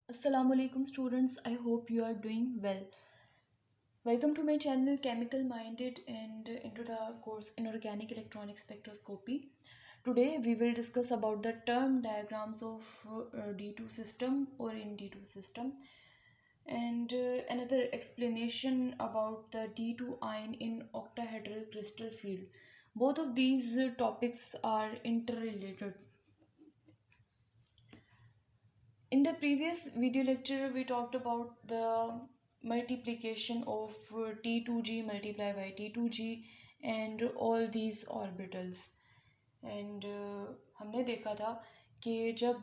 Assalamualaikum students, I hope you are doing well. Welcome to my channel Chemical Minded and into the course Inorganic Electronic Spectroscopy. Today we will discuss about the term diagrams of D2 system or in D2 system and another explanation about the D2 ion in octahedral crystal field. Both of these topics are interrelated. In the previous video lecture, we talked about the multiplication of T2G multiplied by T2G and all these orbitals. And हमने देखा था कि जब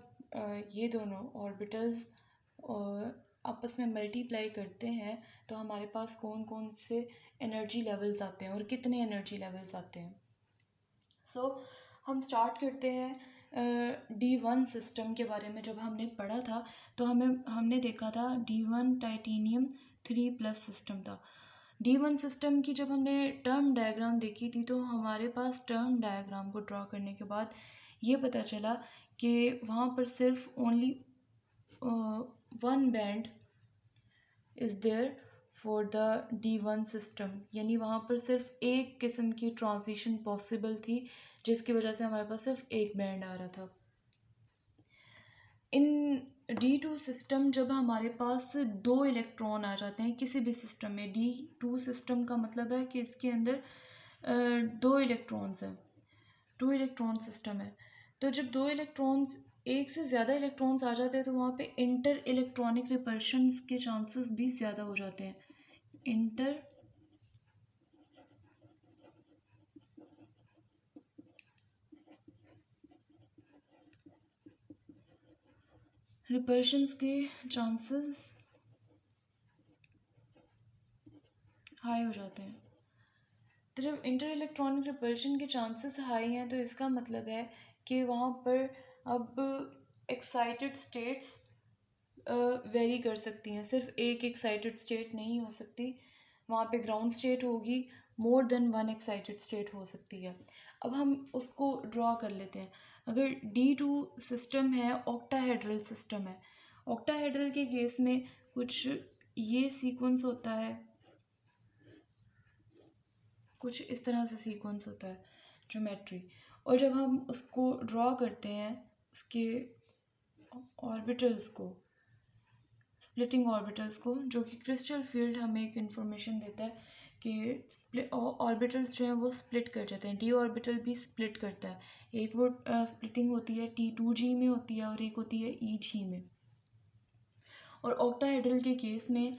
ये दोनों orbitals आपस में multiply करते हैं तो हमारे पास कौन कौन से एनर्जी लेवल्स आते हैं और कितने एनर्जी लेवल्स आते हैं. हम स्टार्ट करते हैं D1 सिस्टम के बारे में. जब हमने पढ़ा था तो हमने देखा था D1 टाइटेनियम 3+ सिस्टम था. D1 सिस्टम की जब हमने टर्म डायग्राम देखी थी तो हमारे पास टर्म डायग्राम को ड्रॉ करने के बाद ये पता चला कि वहाँ पर सिर्फ only one band is there for the D1 system, यानी वहाँ पर सिर्फ एक किस्म की ट्रांजिशन पॉसिबल थी जिसकी वजह से हमारे पास सिर्फ एक बैंड आ रहा था. इन D2 सिस्टम जब हमारे पास दो इलेक्ट्रॉन आ जाते हैं किसी भी सिस्टम में, D2 सिस्टम का मतलब है कि इसके अंदर दो इलेक्ट्रॉन्स हैं, 2 इलेक्ट्रॉन सिस्टम है. तो जब दो इलेक्ट्रॉन्स एक से ज़्यादा इलेक्ट्रॉन्स आ जाते हैं तो वहाँ पे इंटर इलेक्ट्रॉनिक रिपल्शंस के चांसेस भी ज़्यादा हो जाते हैं. इंटर रिपल्शंस के चांसेस हाई हो जाते हैं. तो जब इंटर इलेक्ट्रॉनिक रिपल्शन के चांसेस हाई हैं तो इसका मतलब है कि वहाँ पर अब एक्साइटेड स्टेट्स वेरी कर सकती हैं. सिर्फ एक एक्साइटेड स्टेट नहीं हो सकती, वहाँ पे ग्राउंड स्टेट होगी, more than one excited state हो सकती है. अब हम उसको ड्रॉ कर लेते हैं. अगर D2 सिस्टम है, ऑक्टाहेड्रल सिस्टम है. ऑक्टाहेड्रल के केस में कुछ ये सीक्वेंस होता है, कुछ इस तरह से सीक्वेंस होता है ज्योमेट्री. और जब हम उसको ड्रॉ करते हैं उसके ऑर्बिटल्स को, स्प्लिटिंग ऑर्बिटल्स को, जो कि क्रिस्टल फील्ड हमें एक इन्फॉर्मेशन देता है कि ऑर्बिटल्स जो हैं वो स्प्लिट कर जाते हैं. D ऑर्बिटल भी स्प्लिट करता है. एक वो स्प्लिटिंग होती है T2G में होती है और एक होती है EG में. और ऑक्टाहेड्रल के केस में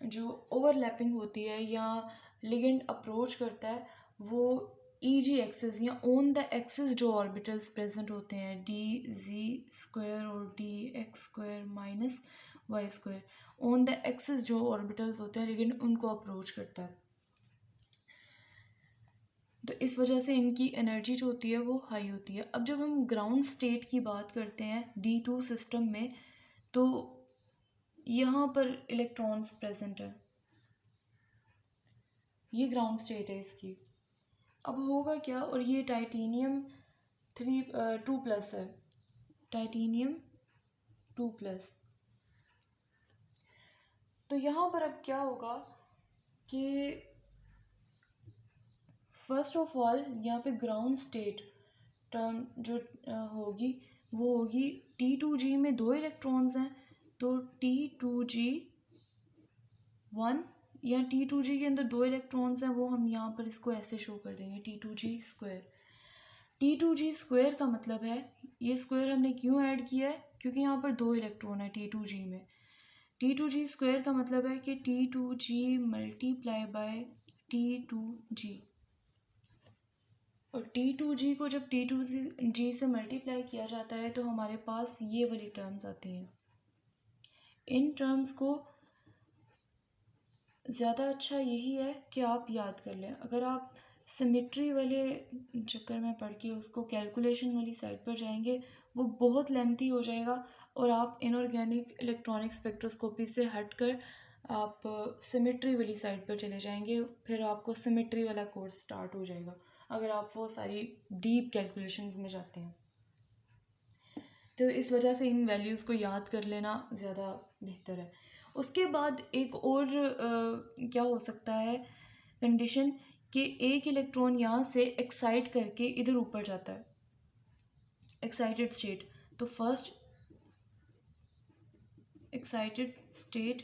जो ओवरलैपिंग होती है या लिगेंड अप्रोच करता है वो EG एक्सिस या ऑन द एक्सिस जो ऑर्बिटल्स प्रेजेंट होते हैं DZ² और DX² minus Y², on the axis जो ऑर्बिटल्स होते हैं लिगेंड उनको अप्रोच करता है. तो इस वजह से इनकी एनर्जी जो होती है वो हाई होती है. अब जब हम ग्राउंड स्टेट की बात करते हैं D2 सिस्टम में तो यहाँ पर इलेक्ट्रॉन्स प्रेजेंट है, ये ग्राउंड स्टेट है इसकी. अब होगा क्या, और ये टाइटेनियम 2+ है, टाइटेनियम 2+. तो यहाँ पर अब क्या होगा कि फर्स्ट ऑफ ऑल यहाँ पे ग्राउंड स्टेट टर्म जो होगी वो होगी T2G में दो इलेक्ट्रॉन्स हैं तो T2G1, या T2G के अंदर दो इलेक्ट्रॉन्स हैं वो हम यहाँ पर इसको ऐसे शो कर देंगे T2G². T2G² का मतलब है, ये स्क्वायर हमने क्यों ऐड किया है क्योंकि यहाँ पर दो इलेक्ट्रॉन है T2G में. T2G² का मतलब है कि T2G मल्टीप्लाई बाय T2G, और T2G को जब T2G से मल्टीप्लाई किया जाता है तो हमारे पास ये वाली टर्म्स आती हैं. इन टर्म्स को ज़्यादा अच्छा यही है कि आप याद कर लें. अगर आप सिमेट्री वाले चक्कर में पढ़ के उसको कैलकुलेशन वाली साइड पर जाएंगे वो बहुत लेंथी हो जाएगा और आप इनऑर्गेनिक इलेक्ट्रॉनिक स्पेक्ट्रोस्कोपी से हटकर आप सिमेट्री वाली साइड पर चले जाएंगे. फिर आपको सिमेट्री वाला कोर्स स्टार्ट हो जाएगा अगर आप वो सारी डीप कैलकुलेशंस में जाते हैं. तो इस वजह से इन वैल्यूज़ को याद कर लेना ज़्यादा बेहतर है। उसके बाद एक और क्या हो सकता है कंडीशन, कि एक इलेक्ट्रॉन यहाँ से एक्साइट करके इधर ऊपर जाता है, एक्साइटेड स्टेट। तो फर्स्ट एक्साइटेड स्टेट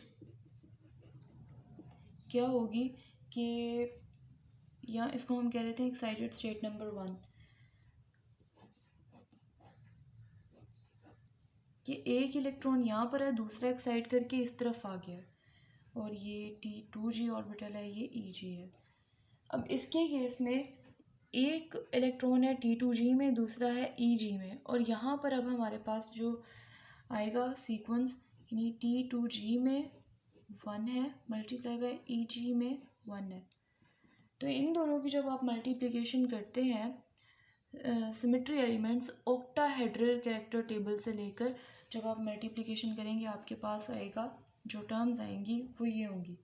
क्या होगी कि यहाँ इसको हम कह देते हैं एक्साइटेड स्टेट नंबर 1, कि एक इलेक्ट्रॉन यहाँ पर है, दूसरा एक्साइट करके इस तरफ आ गया है, और ये T2G ऑर्बिटल है, ये EG है। अब इसके केस में एक इलेक्ट्रॉन है T2G में, दूसरा है EG में, और यहाँ पर अब हमारे पास जो आएगा सीक्वेंस, यानी T2G में 1 है मल्टीप्लाई बाय EG में 1 है। तो इन दोनों की जब आप मल्टीप्लिकेशन करते हैं symmetry elements octahedral character table से लेकर, जब आप मल्टीप्लिकेशन करेंगे आपके पास आएगा, जो टर्म्स आएंगी वो ये होंगी।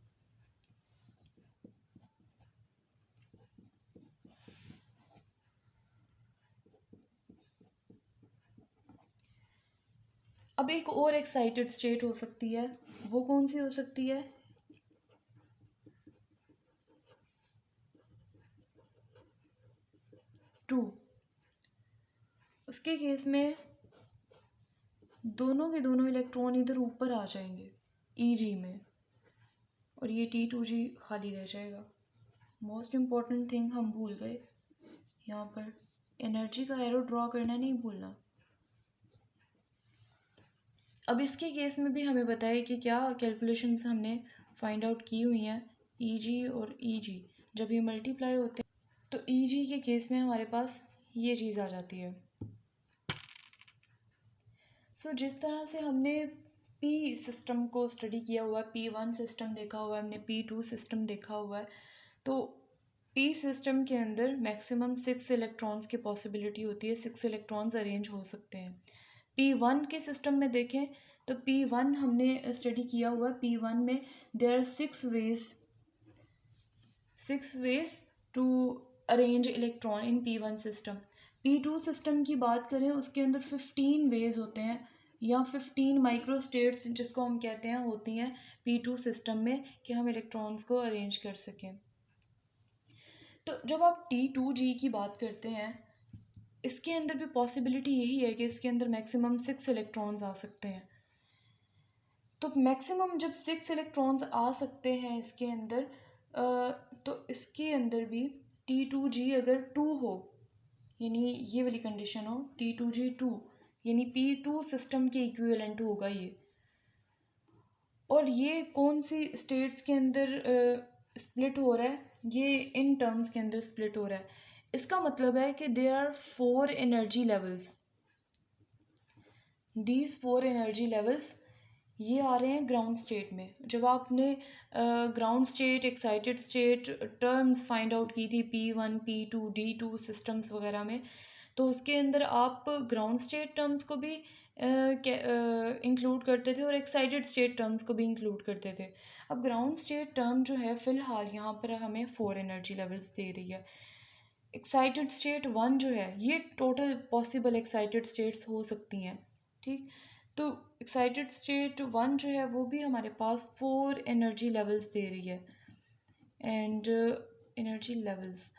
अब एक और एक्साइटेड स्टेट हो सकती है, वो कौन सी हो सकती है? टू। उसके केस में दोनों के दोनों इलेक्ट्रॉन इधर ऊपर आ जाएंगे EG में, और ये T2G खाली रह जाएगा। मोस्ट इम्पॉर्टेंट थिंग हम भूल गए यहाँ पर, एनर्जी का एरो ड्रॉ करना नहीं भूलना। अब इसके केस में भी हमें बताया कि क्या कैलकुलेशंस हमने फाइंड आउट की हुई हैं। EG और EG जब ये मल्टीप्लाई होते हैं तो EG के केस में हमारे पास ये चीज़ आ जाती है। सो जिस तरह से हमने P सिस्टम को स्टडी किया हुआ है, P1 सिस्टम देखा हुआ है हमने, P2 सिस्टम देखा हुआ है, तो P सिस्टम के अंदर मैक्सिमम 6 इलेक्ट्रॉन्स की पॉसिबिलिटी होती है, 6 इलेक्ट्रॉन्स अरेंज हो सकते हैं। P1 के सिस्टम में देखें तो P1 हमने स्टडी किया हुआ है, P1 में there are 6 ways to arrange electron in P1 system. P2 system की बात करें उसके अंदर 15 वेज होते हैं, या 15 माइक्रो स्टेट्स जिसको हम कहते हैं होती हैं P2 सिस्टम में, कि हम इलेक्ट्रॉन्स को अरेंज कर सकें। तो जब आप T2G की बात करते हैं, इसके अंदर भी पॉसिबिलिटी यही है कि इसके अंदर मैक्सिमम 6 इलेक्ट्रॉन्स आ सकते हैं। तो मैक्सिमम जब 6 इलेक्ट्रॉन्स आ सकते हैं इसके अंदर, तो इसके अंदर भी T2G अगर 2 हो, यानी ये वाली कंडीशन हो T2G 2, यानी P2 सिस्टम के इक्विवेलेंट होगा ये। और ये कौन सी स्टेट्स के अंदर स्प्लिट हो रहा है? ये इन टर्म्स के अंदर स्प्लिट हो रहा है। इसका मतलब है कि there are 4 energy levels, these 4 energy levels ये आ रहे हैं ग्राउंड स्टेट में। जब आपने ground state, excited state terms find out की थी P1 P2 D2 सिस्टम्स वगैरह में, तो उसके अंदर आप ग्राउंड स्टेट टर्म्स को भी इंक्लूड करते थे और एक्साइटेड स्टेट टर्म्स को भी इंक्लूड करते थे। अब ग्राउंड स्टेट टर्म जो है फ़िलहाल यहाँ पर हमें 4 एनर्जी लेवल्स दे रही है। एक्साइटेड स्टेट 1 जो है, ये टोटल पॉसिबल एक्साइटेड स्टेट्स हो सकती हैं, ठीक। तो एक्साइटेड स्टेट 1 जो है वो भी हमारे पास 4 एनर्जी लेवल्स दे रही है, एंड एनर्जी लेवल्स।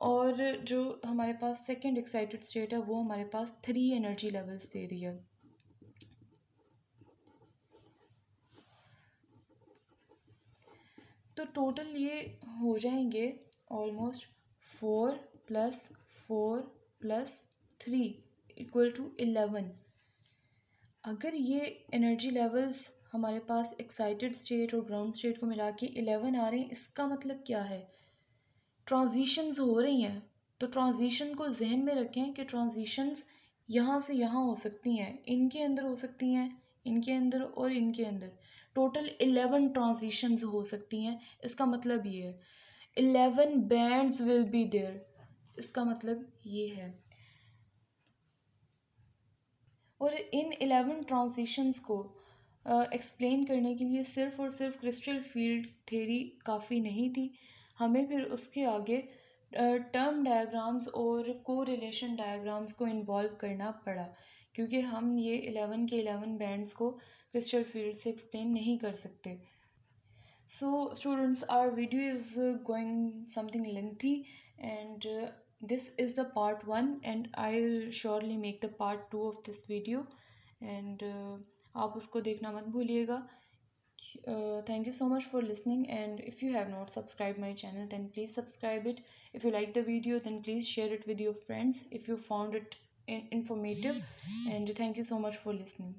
और जो हमारे पास सेकंड एक्साइटेड स्टेट है वो हमारे पास 3 एनर्जी लेवल्स दे रही है। तो टोटल ये हो जाएंगे ऑलमोस्ट 4 + 4 + 3 = 11। अगर ये एनर्जी लेवल्स हमारे पास एक्साइटेड स्टेट और ग्राउंड स्टेट को मिला के 11 आ रहे हैं, इसका मतलब क्या है? ट्रांजिशंस हो रही हैं। तो ट्रांजिशन को जहन में रखें कि ट्रांजिशंस यहाँ से यहाँ हो सकती हैं, इनके अंदर हो सकती हैं, इनके अंदर और इनके अंदर। टोटल 11 ट्रांजिशंस हो सकती हैं। इसका मतलब ये है 11 बैंड्स विल बी देयर, इसका मतलब ये है। और इन 11 ट्रांजिशंस को एक्सप्लेन करने के लिए सिर्फ़ और सिर्फ क्रिस्टल फील्ड थ्योरी काफ़ी नहीं थी, हमें फिर उसके आगे टर्म डायग्राम्स और कोरिलेशन डायग्राम्स को इन्वॉल्व करना पड़ा, क्योंकि हम ये 11 के 11 बैंड्स को क्रिस्टल फील्ड से एक्सप्लेन नहीं कर सकते. So, students, our video is going something lengthy, and this is the part one, and I'll surely make the part two of this video, and आप उसको देखना मत भूलिएगा. Thank you so much for listening, and if you have not subscribed my channel, then please subscribe it. If you like the video, then please share it with your friends if you found it informative, and thank you so much for listening.